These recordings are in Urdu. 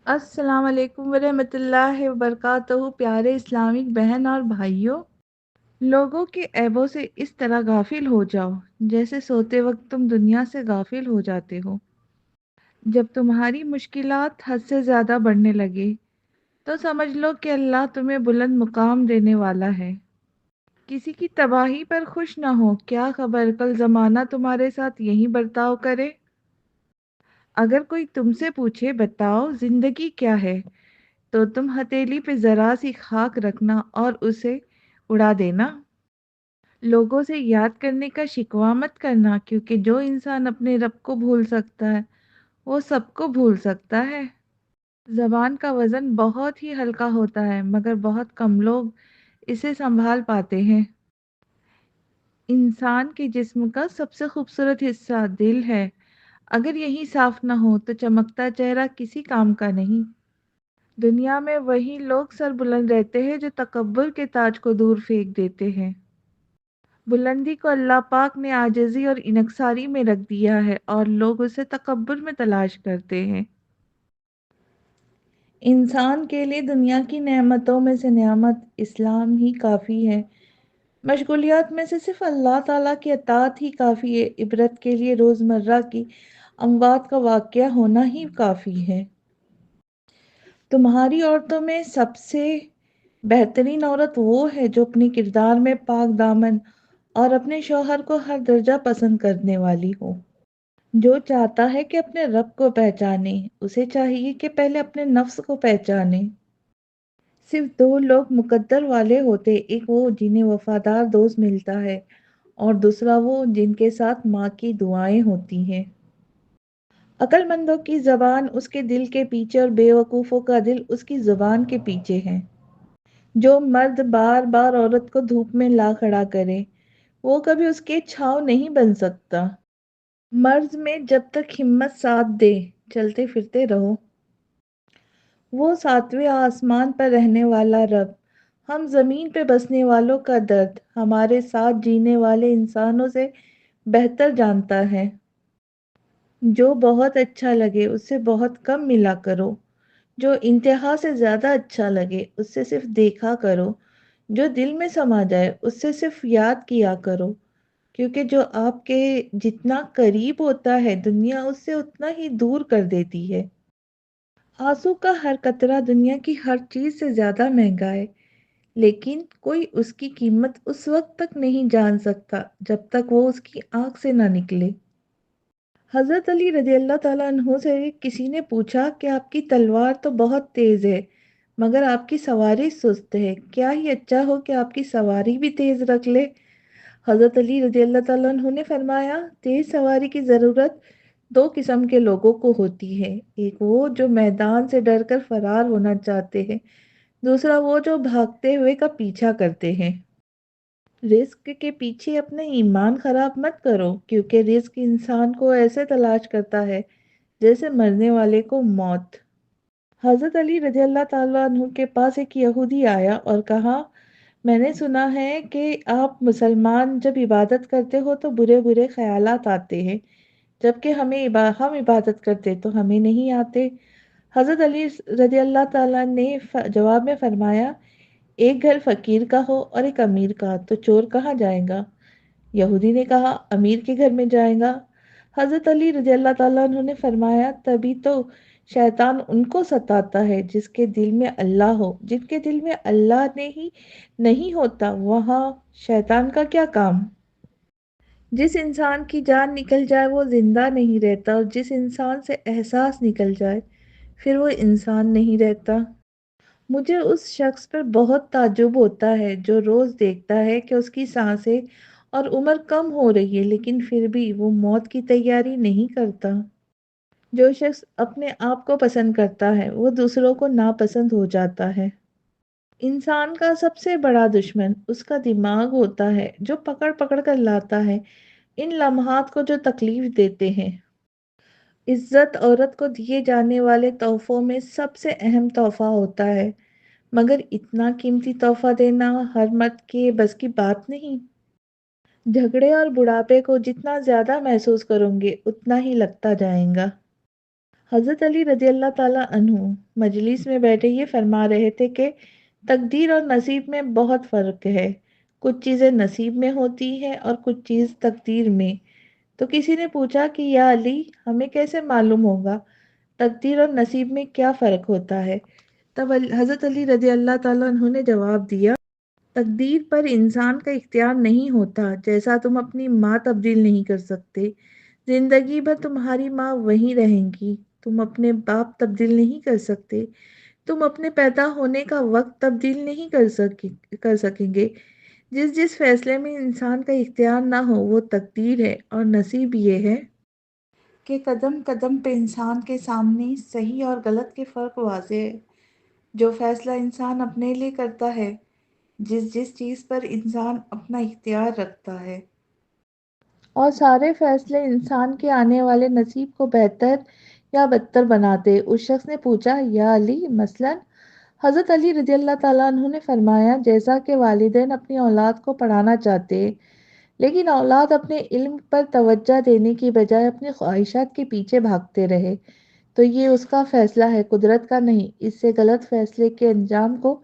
السلام علیکم ورحمۃ اللہ وبرکاتہ۔ پیارے اسلامک بہن اور بھائیوں، لوگوں کے عیبوں سے اس طرح غافل ہو جاؤ جیسے سوتے وقت تم دنیا سے غافل ہو جاتے ہو۔ جب تمہاری مشکلات حد سے زیادہ بڑھنے لگے تو سمجھ لو کہ اللہ تمہیں بلند مقام دینے والا ہے۔ کسی کی تباہی پر خوش نہ ہو، کیا خبر کل زمانہ تمہارے ساتھ یہی برتاؤ کرے۔ اگر کوئی تم سے پوچھے بتاؤ زندگی کیا ہے، تو تم ہتھیلی پہ ذرا سی خاک رکھنا اور اسے اڑا دینا۔ لوگوں سے یاد کرنے کا شکوہ مت کرنا، کیونکہ جو انسان اپنے رب کو بھول سکتا ہے وہ سب کو بھول سکتا ہے۔ زبان کا وزن بہت ہی ہلکا ہوتا ہے، مگر بہت کم لوگ اسے سنبھال پاتے ہیں۔ انسان کے جسم کا سب سے خوبصورت حصہ دل ہے، اگر یہی صاف نہ ہو تو چمکتا چہرہ کسی کام کا نہیں۔ دنیا میں وہی لوگ سر بلند رہتے ہیں جو تکبر کے تاج کو دور پھینک دیتے ہیں۔ بلندی کو اللہ پاک نے عاجزی اور انکساری میں رکھ دیا ہے اور لوگ اسے تکبر میں تلاش کرتے ہیں۔ انسان کے لیے دنیا کی نعمتوں میں سے نعمت اسلام ہی کافی ہے۔ مشغولیات میں سے صرف اللہ تعالیٰ کی اطاعت ہی کافی ہے۔ عبرت کے لیے روزمرہ کی اموات کا واقعہ ہونا ہی کافی ہے۔ تمہاری عورتوں میں سب سے بہترین عورت وہ ہے جو اپنے کردار میں پاک دامن اور اپنے شوہر کو ہر درجہ پسند کرنے والی ہو۔ جو چاہتا ہے کہ اپنے رب کو پہچانے، اسے چاہیے کہ پہلے اپنے نفس کو پہچانے۔ صرف دو لوگ مقدر والے ہوتے، ایک وہ جنہیں وفادار دوست ملتا ہے اور دوسرا وہ جن کے ساتھ ماں کی دعائیں ہوتی ہیں۔ عقل مندوں کی زبان اس کے دل کے پیچھے اور بے وقوفوں کا دل اس کی زبان کے پیچھے ہے۔ جو مرد بار بار عورت کو دھوپ میں لا کھڑا کرے وہ کبھی اس کے چھاؤں نہیں بن سکتا۔ مرض میں جب تک ہمت ساتھ دے چلتے پھرتے رہو۔ وہ ساتویں آسمان پر رہنے والا رب ہم زمین پہ بسنے والوں کا درد ہمارے ساتھ جینے والے انسانوں سے بہتر جانتا ہے۔ جو بہت اچھا لگے اس سے بہت کم ملا کرو، جو انتہا سے زیادہ اچھا لگے اس سے صرف دیکھا کرو، جو دل میں سما جائے اس سے صرف یاد کیا کرو، کیونکہ جو آپ کے جتنا قریب ہوتا ہے دنیا اس سے اتنا ہی دور کر دیتی ہے۔ آنسو کا ہر قطرہ دنیا کی ہر چیز سے زیادہ مہنگا ہے، لیکن کوئی اس کی قیمت اس وقت تک نہیں جان سکتا جب تک وہ اس کی آنکھ سے نہ نکلے۔ حضرت علی رضی اللہ تعالیٰ عنہ سے کسی نے پوچھا کہ آپ کی تلوار تو بہت تیز ہے مگر آپ کی سواری سست ہے، کیا ہی اچھا ہو کہ آپ کی سواری بھی تیز رکھ لے۔ حضرت علی رضی اللہ تعالیٰ عنہ نے فرمایا، تیز سواری کی ضرورت دو قسم کے لوگوں کو ہوتی ہے، ایک وہ جو میدان سے ڈر کر فرار ہونا چاہتے ہیں، دوسرا وہ جو بھاگتے ہوئے کا پیچھا کرتے ہیں۔ رزق کے پیچھے اپنا ایمان خراب مت کرو، کیونکہ رزق انسان کو ایسے تلاش کرتا ہے جیسے مرنے والے کو موت۔ حضرت علی رضی اللہ تعالیٰ عنہ کے پاس ایک یہودی آیا اور کہا، میں نے سنا ہے کہ آپ مسلمان جب عبادت کرتے ہو تو برے برے خیالات آتے ہیں، جبکہ ہم عبادت کرتے تو ہمیں نہیں آتے۔ حضرت علی رضی اللہ تعالیٰ نے جواب میں فرمایا، ایک گھر فقیر کا ہو اور ایک امیر کا تو چور کہاں جائے گا؟ یہودی نے کہا، امیر کے گھر میں جائے گا۔ حضرت علی رضی اللہ تعالیٰ عنہ نے فرمایا، تبھی تو شیطان ان کو ستاتا ہے جس کے دل میں اللہ ہو، جن کے دل میں اللہ نہیں ہوتا وہاں شیطان کا کیا کام؟ جس انسان کی جان نکل جائے وہ زندہ نہیں رہتا، اور جس انسان سے احساس نکل جائے پھر وہ انسان نہیں رہتا۔ مجھے اس شخص پر بہت تعجب ہوتا ہے جو روز دیکھتا ہے کہ اس کی سانسیں اور عمر کم ہو رہی ہے لیکن پھر بھی وہ موت کی تیاری نہیں کرتا۔ جو شخص اپنے آپ کو پسند کرتا ہے وہ دوسروں کو ناپسند ہو جاتا ہے۔ انسان کا سب سے بڑا دشمن اس کا دماغ ہوتا ہے جو پکڑ پکڑ کر لاتا ہے ان لمحات کو جو تکلیف دیتے ہیں۔ عزت عورت کو دیے جانے والے تحفوں میں سب سے اہم تحفہ ہوتا ہے، مگر اتنا قیمتی تحفہ دینا ہر مرد کے بس کی بات نہیں۔ جھگڑے اور بڑھاپے کو جتنا زیادہ محسوس کرو گے اتنا ہی لگتا جائے گا۔ حضرت علی رضی اللہ تعالیٰ عنہ مجلس میں بیٹھے یہ فرما رہے تھے کہ تقدیر اور نصیب میں بہت فرق ہے۔ کچھ چیزیں نصیب میں ہوتی ہیں اور کچھ چیز تقدیر میں۔ تو کسی نے پوچھا کہ یا علی، ہمیں کیسے معلوم ہوگا تقدیر اور نصیب میں کیا فرق ہوتا ہے؟ تب حضرت علی رضی اللہ تعالیٰ عنہ نے جواب دیا، تقدیر پر انسان کا اختیار نہیں ہوتا، جیسا تم اپنی ماں تبدیل نہیں کر سکتے، زندگی بھر تمہاری ماں وہیں رہیں گی۔ تم اپنے باپ تبدیل نہیں کر سکتے، تم اپنے پیدا ہونے کا وقت تبدیل نہیں کر سکیں گے۔ جس جس فیصلے میں انسان کا اختیار نہ ہو وہ تقدیر ہے، اور نصیب یہ ہے کہ قدم قدم پہ انسان کے سامنے صحیح اور غلط کے فرق واضح ہے۔ جو فیصلہ انسان اپنے لیے کرتا ہے، جس جس چیز پر انسان اپنا اختیار رکھتا ہے، اور سارے فیصلے انسان کے آنے والے نصیب کو بہتر یا بدتر بناتے۔ اس شخص نے پوچھا، یا علی، مثلاً؟ حضرت علی رضی اللہ تعالیٰ عنہ نے فرمایا، جیسا کہ والدین اپنی اولاد کو پڑھانا چاہتے لیکن اولاد اپنے علم پر توجہ دینے کی بجائے اپنی خواہشات کے پیچھے بھاگتے رہے، تو یہ اس کا فیصلہ ہے، قدرت کا نہیں۔ اس سے غلط فیصلے کے انجام کو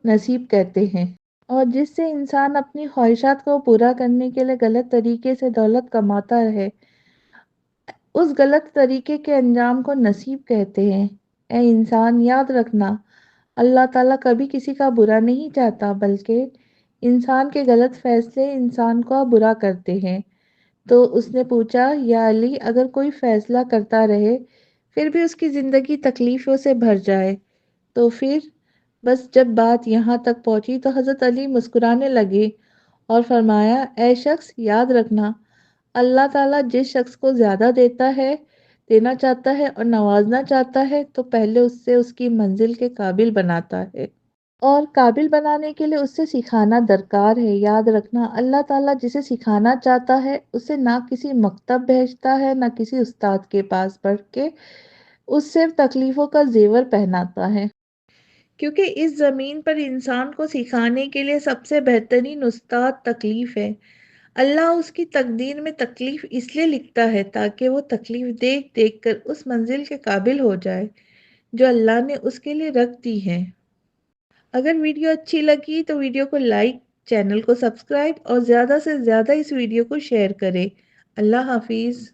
نصیب کہتے ہیں۔ اور جس سے انسان اپنی خواہشات کو پورا کرنے کے لیے غلط طریقے سے دولت کماتا ہے، اس غلط طریقے کے انجام کو نصیب کہتے ہیں۔ اے انسان، یاد رکھنا، اللہ تعالیٰ کبھی کسی کا برا نہیں چاہتا، بلکہ انسان کے غلط فیصلے انسان کو برا کرتے ہیں۔ تو اس نے پوچھا، یا علی، اگر کوئی فیصلہ کرتا رہے پھر بھی اس کی زندگی تکلیفوں سے بھر جائے تو پھر؟ بس جب بات یہاں تک پہنچی تو حضرت علی مسکرانے لگے اور فرمایا، اے شخص، یاد رکھنا، اللہ تعالیٰ جس شخص کو زیادہ دینا چاہتا ہے اور نوازنا چاہتا ہے تو پہلے اس سے اس کی منزل کے قابل بناتا ہے، اور قابل بنانے کے لیے اس سے سکھانا درکار ہے۔ یاد رکھنا، اللہ تعالیٰ جسے سکھانا چاہتا ہے اسے نہ کسی مکتب بھیجتا ہے نہ کسی استاد کے پاس پڑھ کے اس سے تکلیفوں کا زیور پہناتا ہے، کیونکہ اس زمین پر انسان کو سکھانے کے لیے سب سے بہترین استاد تکلیف ہے۔ اللہ اس کی تقدیر میں تکلیف اس لیے لکھتا ہے تاکہ وہ تکلیف دیکھ دیکھ کر اس منزل کے قابل ہو جائے جو اللہ نے اس کے لیے رکھ دی ہے۔ اگر ویڈیو اچھی لگی تو ویڈیو کو لائک، چینل کو سبسکرائب اور زیادہ سے زیادہ اس ویڈیو کو شیئر کریں۔ اللہ حافظ۔